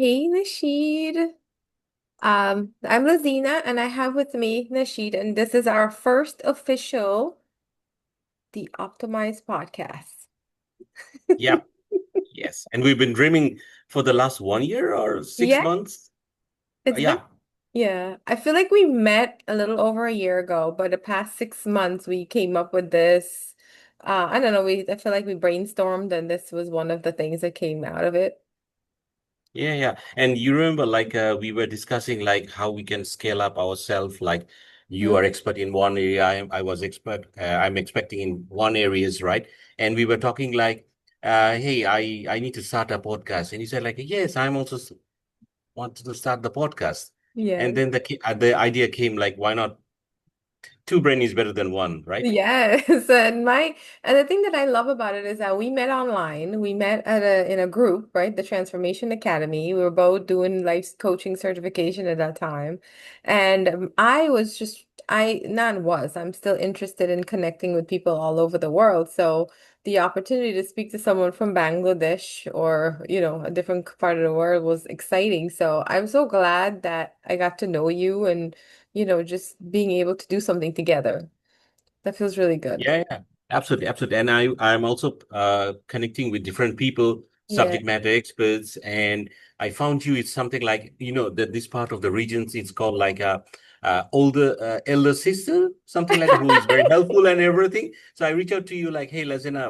Hey, Nashid. I'm Laziena, and I have with me Nashid, and this is our first official The Optimized podcast. Yep. Yes. And we've been dreaming for the last 1 year or six Yeah, months. it's been, Yeah. yeah. I feel like we met a little over a year ago, but the past 6 months we came up with this. I don't know, I feel like we brainstormed, and this was one of the things that came out of it. Yeah. Yeah. And you remember we were discussing like how we can scale up ourselves. Like you are Mhm. expert in one area. I was expert. I'm expecting in one areas, right? And we were talking like, hey, I need to start a podcast. And you said like, yes, I'm also wanted to start the podcast. And Yeah. then the idea came like, why not? Two brain is better than one, right? Yes, and the thing that I love about it is that we met online. We met at a in a group, right? The Transformation Academy. We were both doing life coaching certification at that time. And I was just I not was, I'm still interested in connecting with people all over the world. So the opportunity to speak to someone from Bangladesh or, a different part of the world was exciting. So I'm so glad that I got to know you and, just being able to do something together. That feels really good. Yeah, yeah, absolutely, absolutely. And I'm also connecting with different people, Yeah. subject matter experts, and I found you. It's something like that this part of the regions. It's called like a older elder sister, something like that, who is very helpful and everything. So I reach out to you like, hey, Lazina,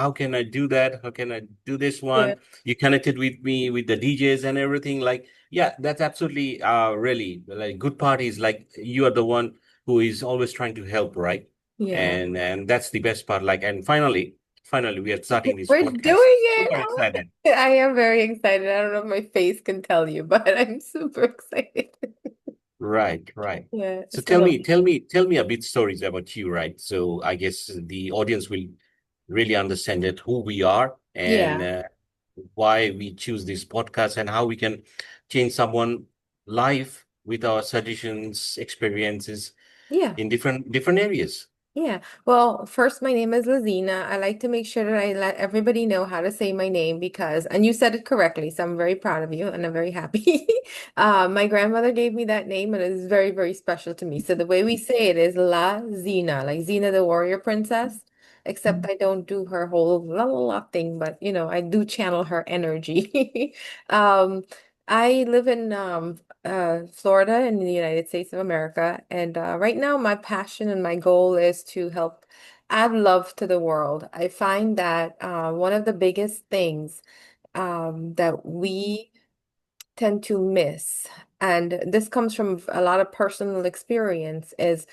how can I do that? How can I do this Yeah. one? You connected with me with the DJs and everything. Like, yeah, that's absolutely really like good parties. Like you are the one who is always trying to help, right? Yeah. And that's the best part. Like, and finally, we are starting this We're doing podcast. it. Super Oh, excited. I am very excited. I don't know if my face can tell you, but I'm super excited. Right, right. Yeah, So it's been a tell me a bit stories about you, right? So I guess the audience will really understand it, who we are and yeah. why we choose this podcast and how we can change someone life with our suggestions, experiences Yeah. in different areas. Yeah. Well, first, my name is Lazina. I like to make sure that I let everybody know how to say my name and you said it correctly, so I'm very proud of you and I'm very happy. My grandmother gave me that name and it is very, very special to me. So the way we say it is La Zina, like Zina the warrior princess, except I don't do her whole la la la thing, but I do channel her energy. Um, I live in Florida in the United States of America. And right now, my passion and my goal is to help add love to the world. I find that one of the biggest things that we tend to miss, and this comes from a lot of personal experience, is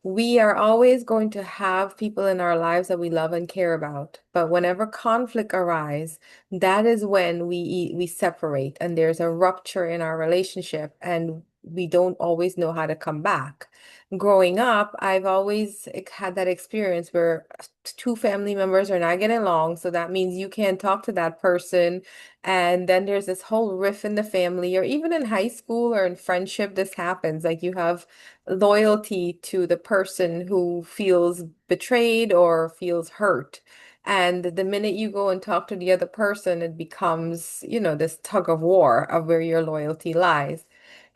we are always going to have people in our lives that we love and care about. But whenever conflict arises, that is when we separate and there's a rupture in our relationship and we don't always know how to come back. Growing up, I've always had that experience where two family members are not getting along, so that means you can't talk to that person. And then there's this whole rift in the family, or even in high school or in friendship, this happens. Like you have loyalty to the person who feels betrayed or feels hurt. And the minute you go and talk to the other person, it becomes, this tug of war of where your loyalty lies.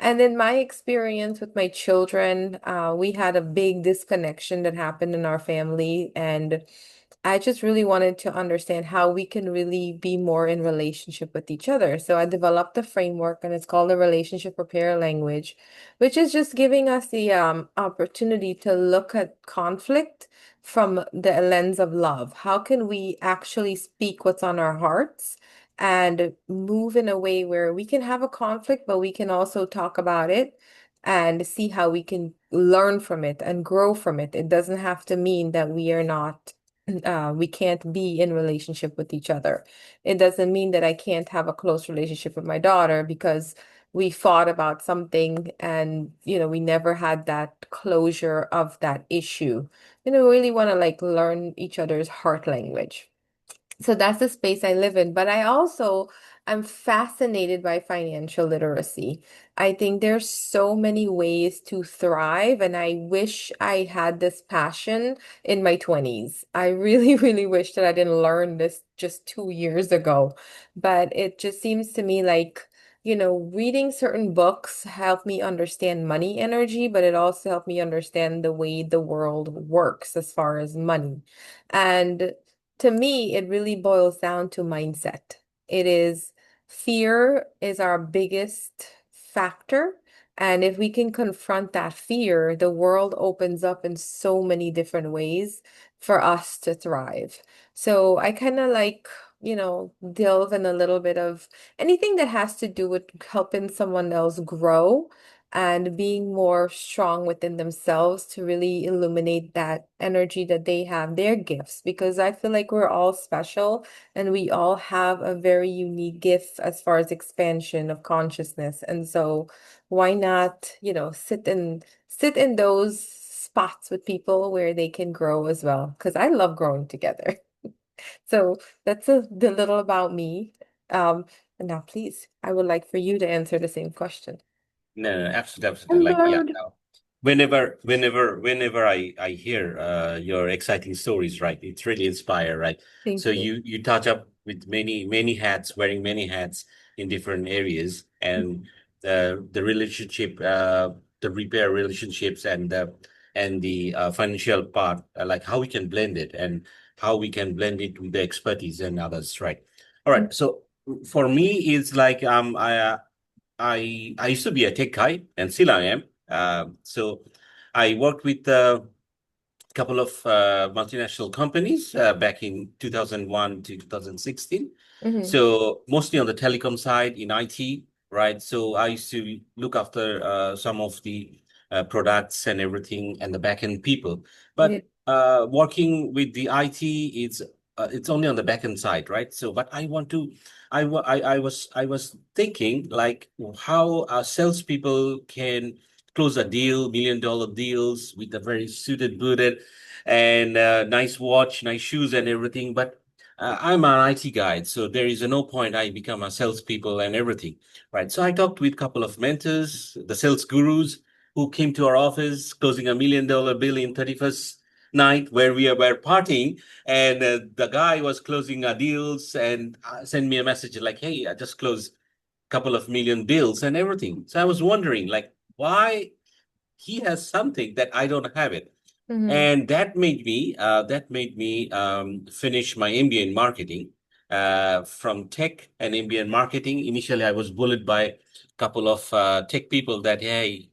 And in my experience with my children, we had a big disconnection that happened in our family. And I just really wanted to understand how we can really be more in relationship with each other. So I developed a framework and it's called the relationship repair language, which is just giving us the opportunity to look at conflict from the lens of love. How can we actually speak what's on our hearts and move in a way where we can have a conflict, but we can also talk about it and see how we can learn from it and grow from it. It doesn't have to mean that we can't be in relationship with each other. It doesn't mean that I can't have a close relationship with my daughter because we fought about something and we never had that closure of that issue. We really want to like learn each other's heart language. So that's the space I live in. But I also am fascinated by financial literacy. I think there's so many ways to thrive, and I wish I had this passion in my 20s. I really, really wish that I didn't learn this just 2 years ago. But it just seems to me like, reading certain books helped me understand money energy, but it also helped me understand the way the world works as far as money. And to me, it really boils down to mindset. It is fear is our biggest factor. And if we can confront that fear, the world opens up in so many different ways for us to thrive. So I kind of like, delve in a little bit of anything that has to do with helping someone else grow and being more strong within themselves to really illuminate that energy that they have, their gifts, because I feel like we're all special and we all have a very unique gift as far as expansion of consciousness. And so why not, sit in those spots with people where they can grow as well? Because I love growing together. So that's the little about me. Um, and now, please, I would like for you to answer the same question. No, no, absolutely, absolutely. Like, yeah. Hello. Whenever I hear your exciting stories, right, it's really inspire, right? So Thank you. you touch up with many hats, wearing many hats in different areas, and the relationship, the repair relationships, and the financial part, like how we can blend it and how we can blend it with the expertise and others, right? All right. So for me, it's like I used to be a tech guy, and still I am. So I worked with a couple of multinational companies back in 2001 to 2016. Mm-hmm. So mostly on the telecom side in IT, right? So I used to look after some of the products and everything and the backend people. Yeah. But working with the IT, it's only on the backend side, right? So, but I want to, I was thinking like how salespeople can close a deal, $1 million deals with a very suited, booted, and nice watch, nice shoes, and everything. But I'm an IT guy, so there is no point I become a salespeople and everything, right? So I talked with a couple of mentors, the sales gurus, who came to our office, closing $1 million bill in 31st night where we were partying, and the guy was closing our deals and sent me a message like, "Hey, I just closed a couple of million bills and everything." So I was wondering, like, why he has something that I don't have it. Mm-hmm. And that made me finish my MBA in marketing from tech and MBA in marketing. Initially, I was bullied by a couple of tech people that, hey,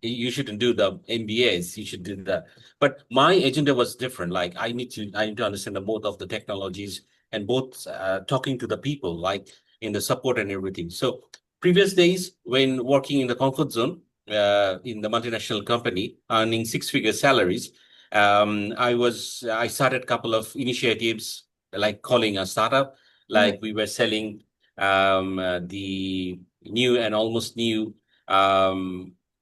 you shouldn't do the MBAs, you should do that. But my agenda was different. Like I need to understand the both of the technologies and both talking to the people, like in the support and everything. So previous days when working in the comfort zone in the multinational company, earning six-figure salaries, I started a couple of initiatives like calling a startup, Mm-hmm. like we were selling the new and almost new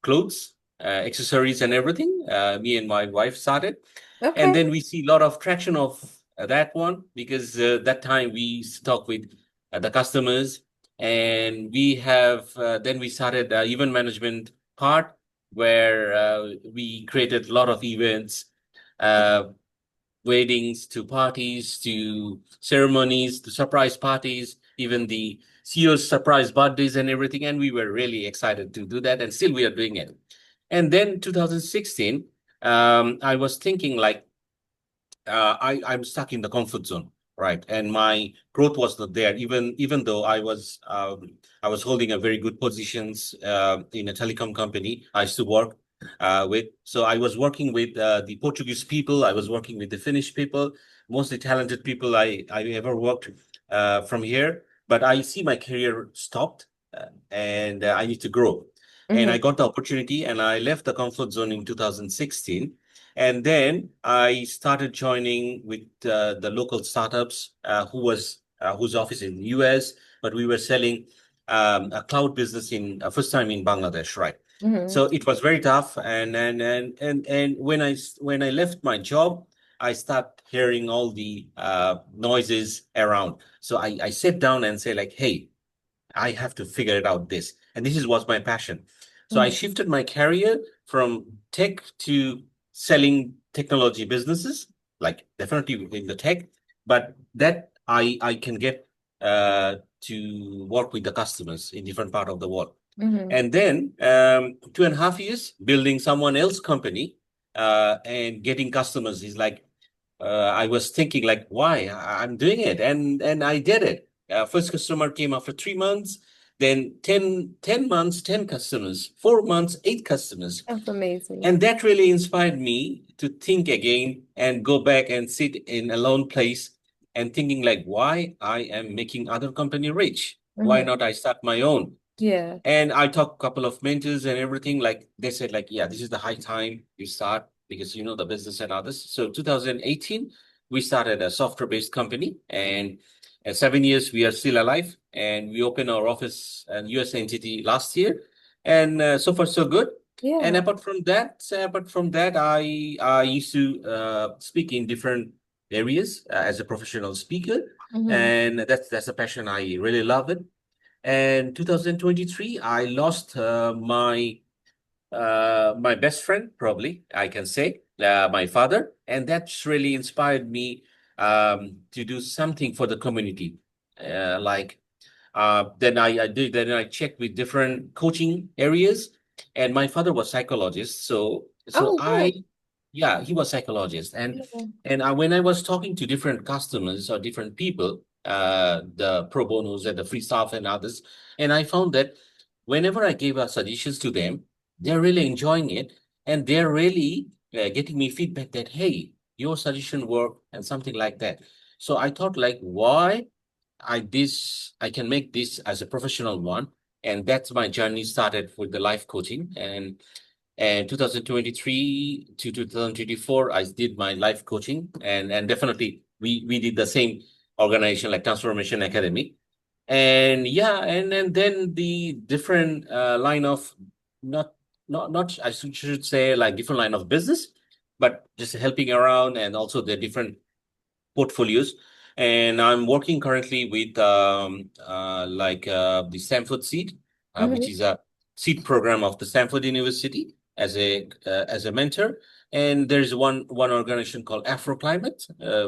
clothes, accessories, and everything. Me and my wife started, and Okay. then we see a lot of traction of that one because that time we talk with the customers, and we have then we started event management part where we created a lot of events. Uh, Weddings to parties to ceremonies to surprise parties, even the CEO's surprise birthdays and everything. And we were really excited to do that. And still we are doing it. And then 2016, I was thinking like, I'm stuck in the comfort zone, right? And my growth was not there, even though I was holding a very good positions in a telecom company I used to work with. So I was working with the Portuguese people, I was working with the Finnish people, mostly talented people I ever worked from here. But I see my career stopped, and I need to grow. And Mm-hmm. I got the opportunity, and I left the comfort zone in 2016, and then I started joining with the local startups whose office in the US, but we were selling a cloud business in first time in Bangladesh, right? Mm-hmm. So it was very tough, and when I left my job, I start hearing all the noises around. So I sat down and say like, hey, I have to figure it out this. And this is was my passion. So I Mm-hmm. shifted my career from tech to selling technology businesses, like definitely in the tech, but that I can get. to work with the customers in different part of the world. Hmm. And then 2.5 years building someone else company and getting customers is like I was thinking like why I'm doing it and I did it. First customer came after 3 months, then 10 months, 10 customers, 4 months, 8 customers. That's amazing. And that really inspired me to think again and go back and sit in a lone place and thinking like why I am making other company rich. Why Hmm. not I start my own? Yeah. And I talked a couple of mentors and everything. Like they said, like, yeah, this is the high time you start because you know the business and others. So 2018, we started a software-based company, and in 7 years we are still alive. And we opened our office and US entity last year, and so far so good. And Yeah. apart from that, I used to speak in different areas as a professional speaker, Hmm. and that's a passion. I really love it. And 2023, I lost my best friend, probably I can say, my father, and that's really inspired me to do something for the community. Like then I checked with different coaching areas, and my father was psychologist, so Oh, I good. yeah, he was psychologist, and Yeah. when I was talking to different customers or different people, the pro bonos and the free staff and others, and I found that whenever I gave suggestions to them, they're really enjoying it, and they're really getting me feedback that hey, your suggestion worked and something like that. So I thought like, why I can make this as a professional one, and that's my journey started with the life coaching, and 2023 to 2024, I did my life coaching, and definitely we did the same organization like Transformation Academy, and yeah, and then the different line of not not I should say like different line of business, but just helping around and also the different portfolios. And I'm working currently with the Stanford Seed, which Hmm. is a seed program of the Stanford University as a mentor. And there's one organization called Afroclimate,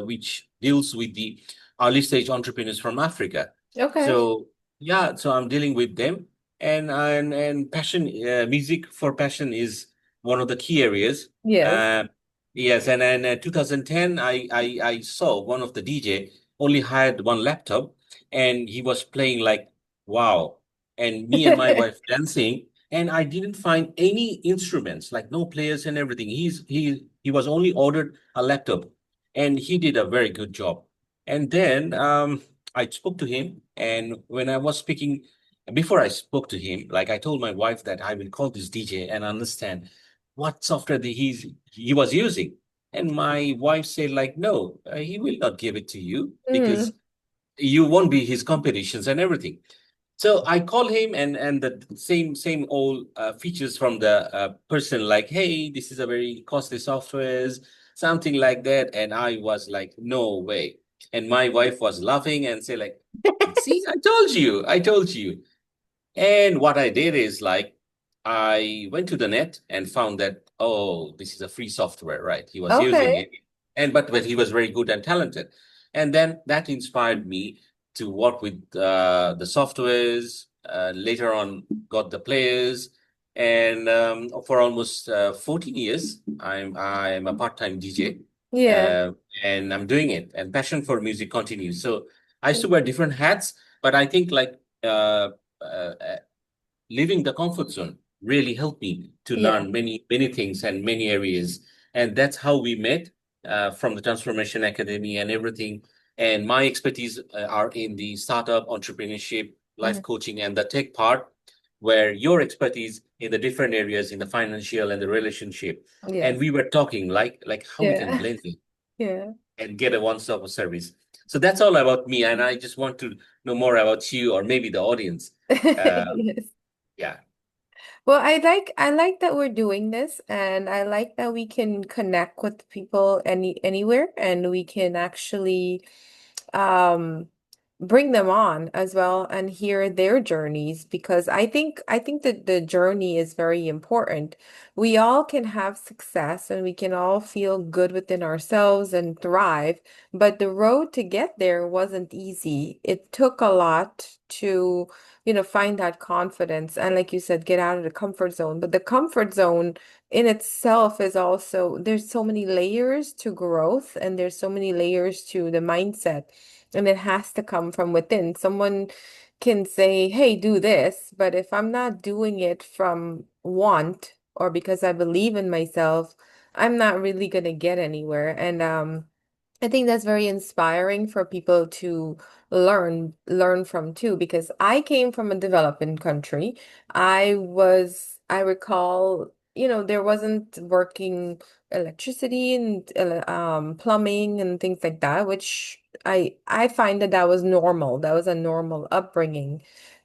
which deals with the early stage entrepreneurs from Africa. Okay. So yeah, so I'm dealing with them, and passion, music for passion is one of the key areas. Yes. Uh, Yes, and then 2010, I saw one of the DJ only had one laptop, and he was playing like wow, and me and my wife dancing, and I didn't find any instruments, like no players and everything. He was only ordered a laptop, and he did a very good job. And then I spoke to him, and when I was speaking, before I spoke to him, like I told my wife that I will call this DJ and understand what software he was using. And my wife said, like, no, he will not give it to you because Mm. you won't be his competitions and everything. So I call him, and the same old features from the person, like, hey, this is a very costly softwares, something like that. And I was like, no way. And my wife was laughing and say, like, see, I told you. And what I did is like I went to the net and found that oh, this is a free software, right? He was using Okay. it, and but he was very good and talented, and then that inspired me to work with the softwares. Later on, got the players, and for almost 14 years, I'm a part-time DJ, Yeah. uh, and I'm doing it, and passion for music continues. So I used to wear different hats, but I think like. Uh, leaving the comfort zone really helped me to Yeah. learn many things and many areas, and that's how we met from the Transformation Academy and everything. And my expertise are in the startup entrepreneurship, life Mhm. coaching, and the tech part, where your expertise in the different areas in the financial and the relationship. And Yes. we were talking like how we can Yeah. blend it Yeah. and get a one-stop service. So that's all about me, and I just want to know more about you or maybe the audience. Uh, Yes. yeah. Well, I like that we're doing this, and I like that we can connect with people anywhere, and we can actually um bring them on as well and hear their journeys because I think that the journey is very important. We all can have success and we can all feel good within ourselves and thrive, but the road to get there wasn't easy. It took a lot to, find that confidence and like you said, get out of the comfort zone. But the comfort zone in itself is also, there's so many layers to growth and there's so many layers to the mindset, and it has to come from within. Someone can say, hey, do this, but if I'm not doing it from want or because I believe in myself, I'm not really going to get anywhere. And I think that's very inspiring for people to learn from too, because I came from a developing country. I recall, there wasn't working electricity and plumbing and things like that, which I find that that was normal. That was a normal upbringing.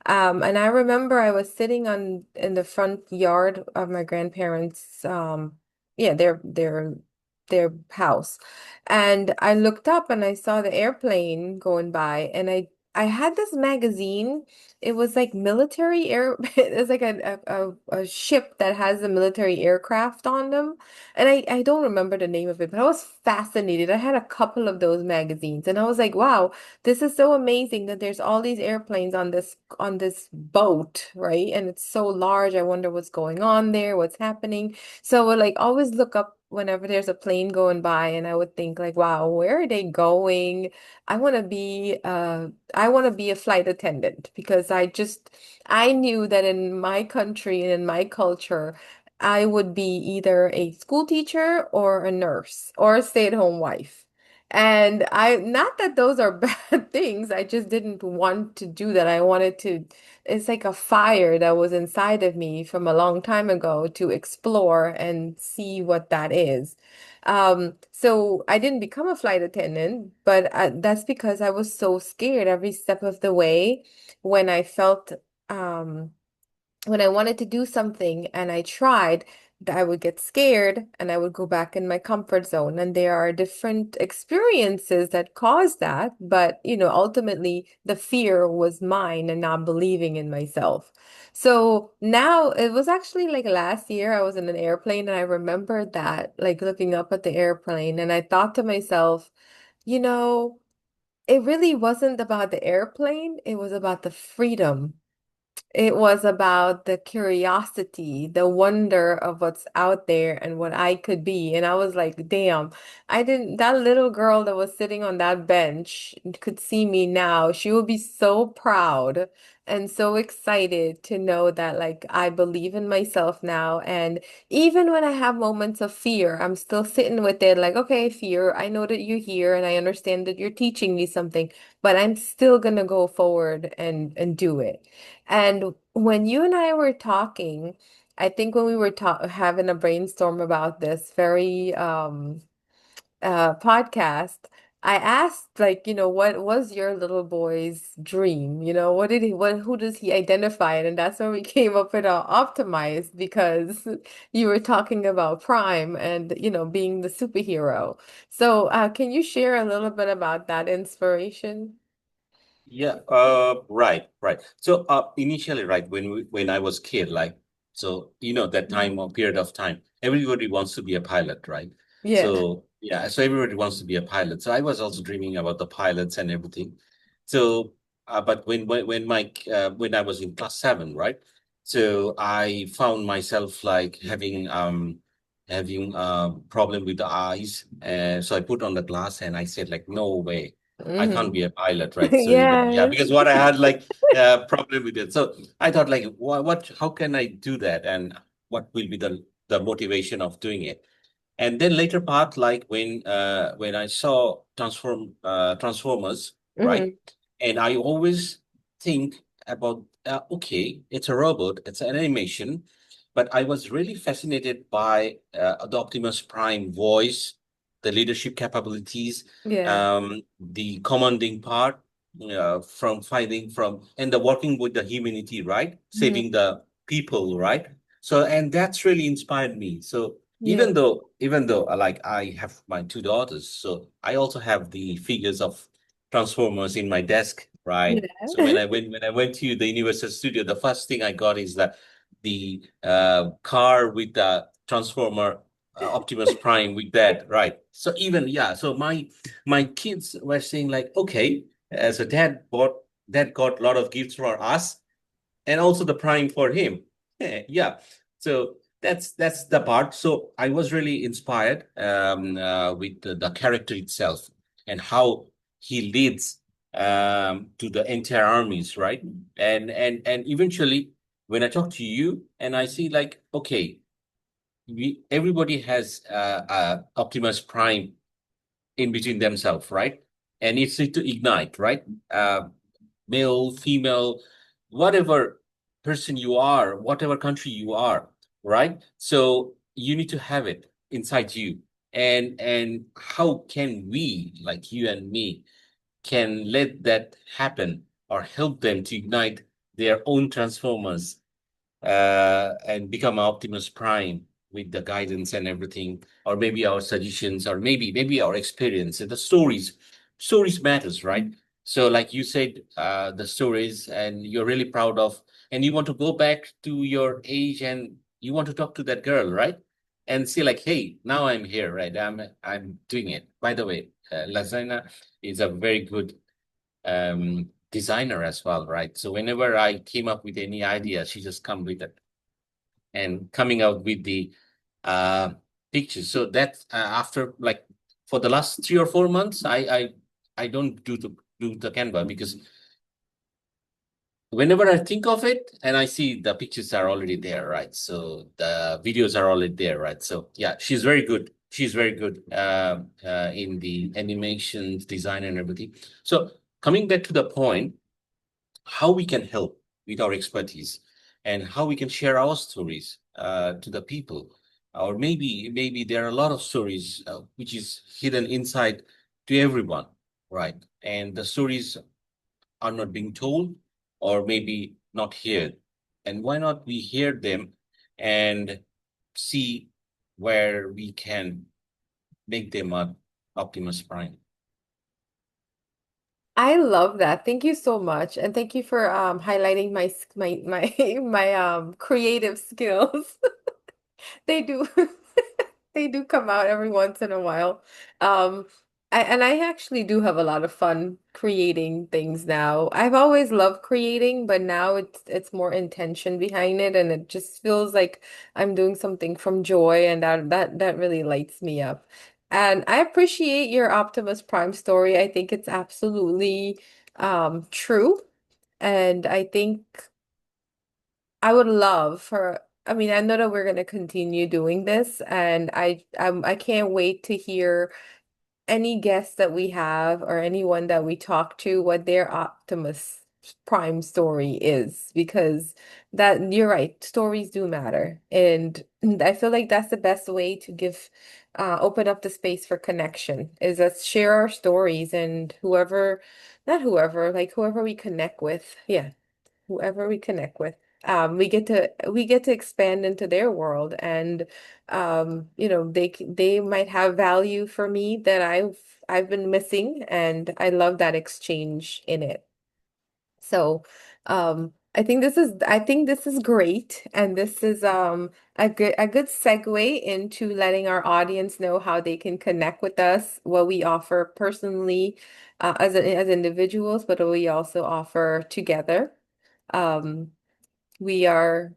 And I remember I was sitting on in the front yard of my grandparents' yeah, their house. And I looked up and I saw the airplane going by, and I had this magazine. It was like military air. It's like a ship that has a military aircraft on them, and I don't remember the name of it, but I was fascinated. I had a couple of those magazines, and I was like, wow, this is so amazing that there's all these airplanes on this boat, right? And it's so large. I wonder what's going on there, what's happening. So I would like always look up whenever there's a plane going by and I would think like, wow, where are they going? I want to be a flight attendant because I knew that in my country and in my culture, I would be either a school teacher or a nurse or a stay-at-home wife. And not that those are bad things, I just didn't want to do that. I wanted to, it's like a fire that was inside of me from a long time ago to explore and see what that is. So I didn't become a flight attendant, but that's because I was so scared every step of the way when I felt, um, when I wanted to do something and I tried, I would get scared and I would go back in my comfort zone. And there are different experiences that cause that. But, ultimately the fear was mine and not believing in myself. So now it was actually like last year, I was in an airplane and I remembered that, like looking up at the airplane, and I thought to myself, you know, it really wasn't about the airplane, it was about the freedom. It was about the curiosity, the wonder of what's out there and what I could be. And I was like, damn, that little girl that was sitting on that bench could see me now. She would be so proud and so excited to know that, like, I believe in myself now. And even when I have moments of fear, I'm still sitting with it, like, okay, fear, I know that you're here and I understand that you're teaching me something, but I'm still gonna go forward and do it. And when you and I were talking, I think when we were having a brainstorm about this very podcast, I asked like, what was your little boy's dream? Who does he identify? And that's when we came up with optimized because you were talking about Prime and, being the superhero. So, can you share a little bit about that inspiration? Yeah, right, right. So, initially, right, when I was kid, like, so that time Mhm. or period of time, everybody wants to be a pilot, right? Yeah. So, yeah, so everybody wants to be a pilot. So I was also dreaming about the pilots and everything. So, but when I was in class 7, right? So I found myself like having problem with the eyes, and so I put on the glass and I said like, no way. I can't Hmm. be a pilot, right? So yeah, Yes. because what I had like problem with it. So I thought like, how can I do that, and what will be the motivation of doing it? And then later part, like when I saw Transformers, right? Hmm. And I always think about okay, it's a robot, it's an animation, but I was really fascinated by the Optimus Prime voice, the leadership capabilities, Yeah. the commanding part, from fighting from and the working with the humanity, right? Saving Hmm. the people, right? So and that's really inspired me. So Yeah. even though like I have my two daughters, so I also have the figures of Transformers in my desk, right? So Yeah. when I went to the Universal Studio, the first thing I got is the car with the Transformer Optimus Prime with that, right? So even yeah, so my kids were saying like, okay, so dad got a lot of gifts for us and also the prime for him. Yeah. So that's the part. So I was really inspired with the character itself and how he leads to the entire armies, right? And eventually, when I talk to you and I see like, okay, we everybody has Optimus Prime in between themselves, right? And it's to ignite, right? Uh, Male, female, whatever person you are, whatever country you are, right? So you need to have it inside you. And how can we, like you and me, can let that happen or help them to ignite their own transformers and become Optimus Prime with the guidance and everything, or maybe our suggestions, or maybe our experience. And the stories matters, right? So, like you said, the stories, and you're really proud of, and you want to go back to your age, and you want to talk to that girl, right? And say like, hey, now I'm here, right? I'm doing it. By the way, Laziena is a very good designer as well, right? So whenever I came up with any idea, she just come with it and coming out with the uh pictures. So that after like for the last 3 or 4 months, I don't do the Canva because whenever I think of it and I see the pictures are already there, right? So the videos are already there, right? So yeah, she's very good. She's very good in the animations, design, and everything. So coming back to the point, how we can help with our expertise and how we can share our stories to the people. Or maybe there are a lot of stories which is hidden inside to everyone, right? And the stories are not being told or maybe not heard. And why not we hear them and see where we can make them a Optimus Prime. I love that. Thank you so much. And thank you for highlighting my my creative skills. They do they do come out every once in a while. Um I actually do have a lot of fun creating things now. I've always loved creating, but now it's more intention behind it and it just feels like I'm doing something from joy and that really lights me up. And I appreciate your Optimus Prime story. I think it's absolutely true. And I think I would love for, I mean, I know that we're going to continue doing this, and I can't wait to hear any guests that we have or anyone that we talk to what their Optimus Prime story is, because that you're right, stories do matter. And I feel like that's the best way to give open up the space for connection is us share our stories and whoever, not whoever, like whoever we connect with. Yeah, whoever we connect with. We get to expand into their world and they might have value for me that I've been missing and I love that exchange in it. So I think this is great and this is a good segue into letting our audience know how they can connect with us, what we offer personally as individuals, but what we also offer together. Um, we are,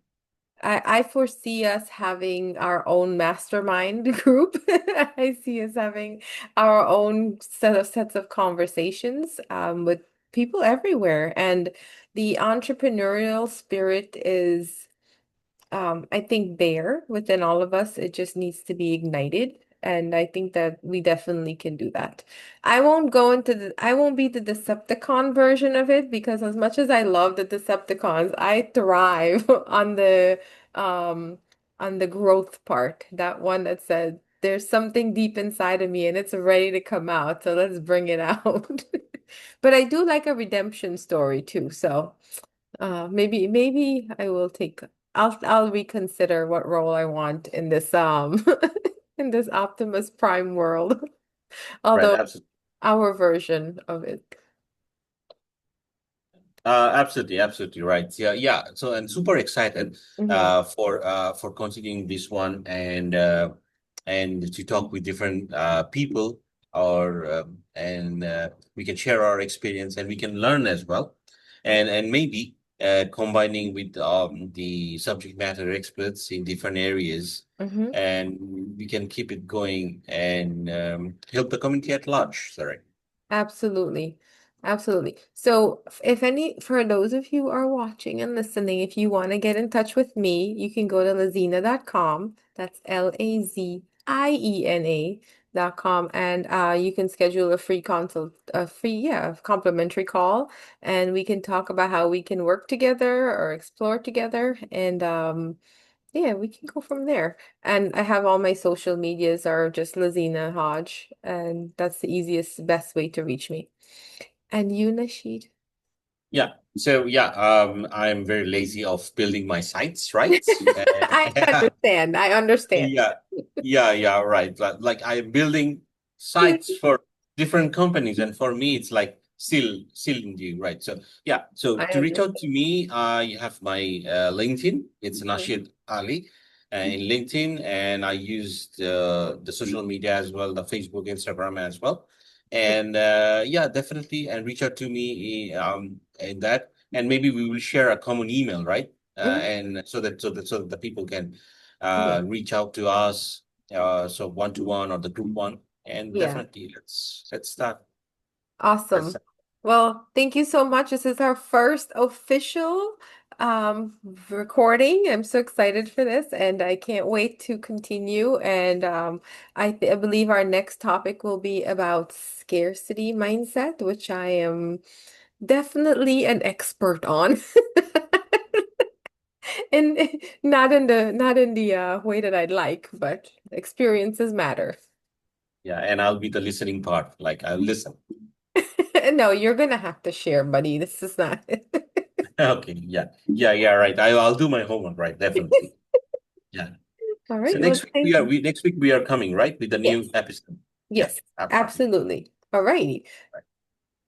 I foresee us having our own mastermind group. I see us having our own sets of conversations with people everywhere. And the entrepreneurial spirit is I think there within all of us, it just needs to be ignited. And I think that we definitely can do that. I won't be the Decepticon version of it because as much as I love the Decepticons, I thrive um on the growth part. That one that said there's something deep inside of me and it's ready to come out. So let's bring it out. But I do like a redemption story too. So maybe I will take I'll reconsider what role I want in this in this Optimus Prime world. Right, Although absolutely. our version of it. Absolutely, absolutely right. Yeah, yeah. So I'm super excited Hmm. for continuing this one and to talk with different people or and we can share our experience and we can learn as well, and maybe combining with the subject matter experts in different areas, Hmm. and we can keep it going and help the community at large. Sorry. Absolutely. Absolutely. So, if any, for those of you who are watching and listening, if you want to get in touch with me, you can go to Laziena.com. That's Laziena.com. And you can schedule a free consult, a free, yeah, complimentary call. And we can talk about how we can work together or explore together. And yeah, we can go from there. And I have all my social medias are just Lazina Hodge, and that's the easiest, best way to reach me. And you, Nashid? Yeah. So yeah, I'm very lazy of building my sites, right? I understand. I understand. Yeah, yeah, right. Like I'm building sites for different companies, and for me, it's like still new, right? So yeah, so I to reach out understand. to me, you have my LinkedIn. It's Mhm. Nashid Ali in LinkedIn, and I use the social media as well, the Facebook, Instagram as well. And yeah, definitely, and reach out to me in that, and maybe we will share a common email, right? Mhm. And so that the people can Yeah. reach out to us, so one to one or the group one, and Yeah. definitely let's start. Let's Awesome. Well, thank you so much. This is our first official um recording. I'm so excited for this and I can't wait to continue. And I believe our next topic will be about scarcity mindset, which I am definitely an expert on. And not in the way that I'd like, but experiences matter. Yeah, and I'll be the listening part. Like I'll listen. No, you're gonna have to share, buddy. This is not. Okay, yeah, right. I'll do my homework, right? Definitely. Yeah. All So right. Well, thank you. next week we are coming, right, with the Yes. new episode. Yeah, Yes, absolutely. absolutely. All righty.